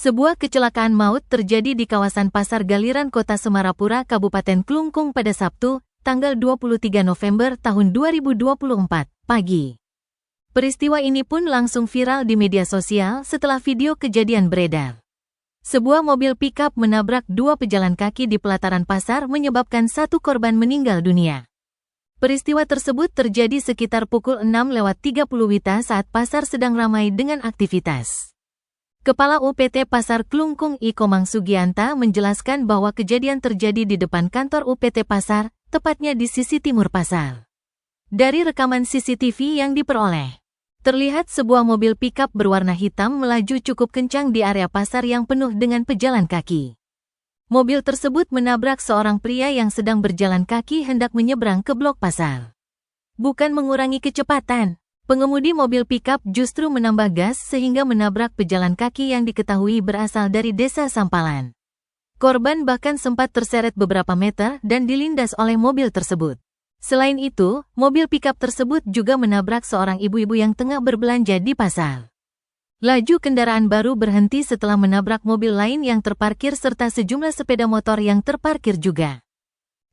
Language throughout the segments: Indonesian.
Sebuah kecelakaan maut terjadi di kawasan Pasar Galiran Kota Semarapura, Kabupaten Klungkung pada Sabtu, tanggal 23 November tahun 2024, pagi. Peristiwa ini pun langsung viral di media sosial setelah video kejadian beredar. Sebuah mobil pickup menabrak dua pejalan kaki di pelataran pasar menyebabkan satu korban meninggal dunia. Peristiwa tersebut terjadi sekitar pukul 6:30 WITA saat pasar sedang ramai dengan aktivitas. Kepala UPT Pasar Klungkung I Komang Sugianta menjelaskan bahwa kejadian terjadi di depan kantor UPT Pasar, tepatnya di sisi timur pasar. Dari rekaman CCTV yang diperoleh, terlihat sebuah mobil pickup berwarna hitam melaju cukup kencang di area pasar yang penuh dengan pejalan kaki. Mobil tersebut menabrak seorang pria yang sedang berjalan kaki hendak menyeberang ke blok pasar. Bukan mengurangi kecepatan, pengemudi mobil pickup justru menambah gas sehingga menabrak pejalan kaki yang diketahui berasal dari Desa Sampalan. Korban bahkan sempat terseret beberapa meter dan dilindas oleh mobil tersebut. Selain itu, mobil pickup tersebut juga menabrak seorang ibu-ibu yang tengah berbelanja di pasar. Laju kendaraan baru berhenti setelah menabrak mobil lain yang terparkir serta sejumlah sepeda motor yang terparkir juga.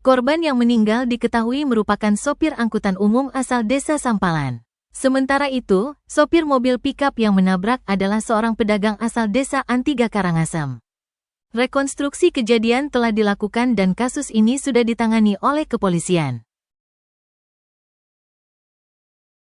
Korban yang meninggal diketahui merupakan sopir angkutan umum asal Desa Sampalan. Sementara itu, sopir mobil pickup yang menabrak adalah seorang pedagang asal Desa Antiga Karangasem. Rekonstruksi kejadian telah dilakukan dan kasus ini sudah ditangani oleh kepolisian.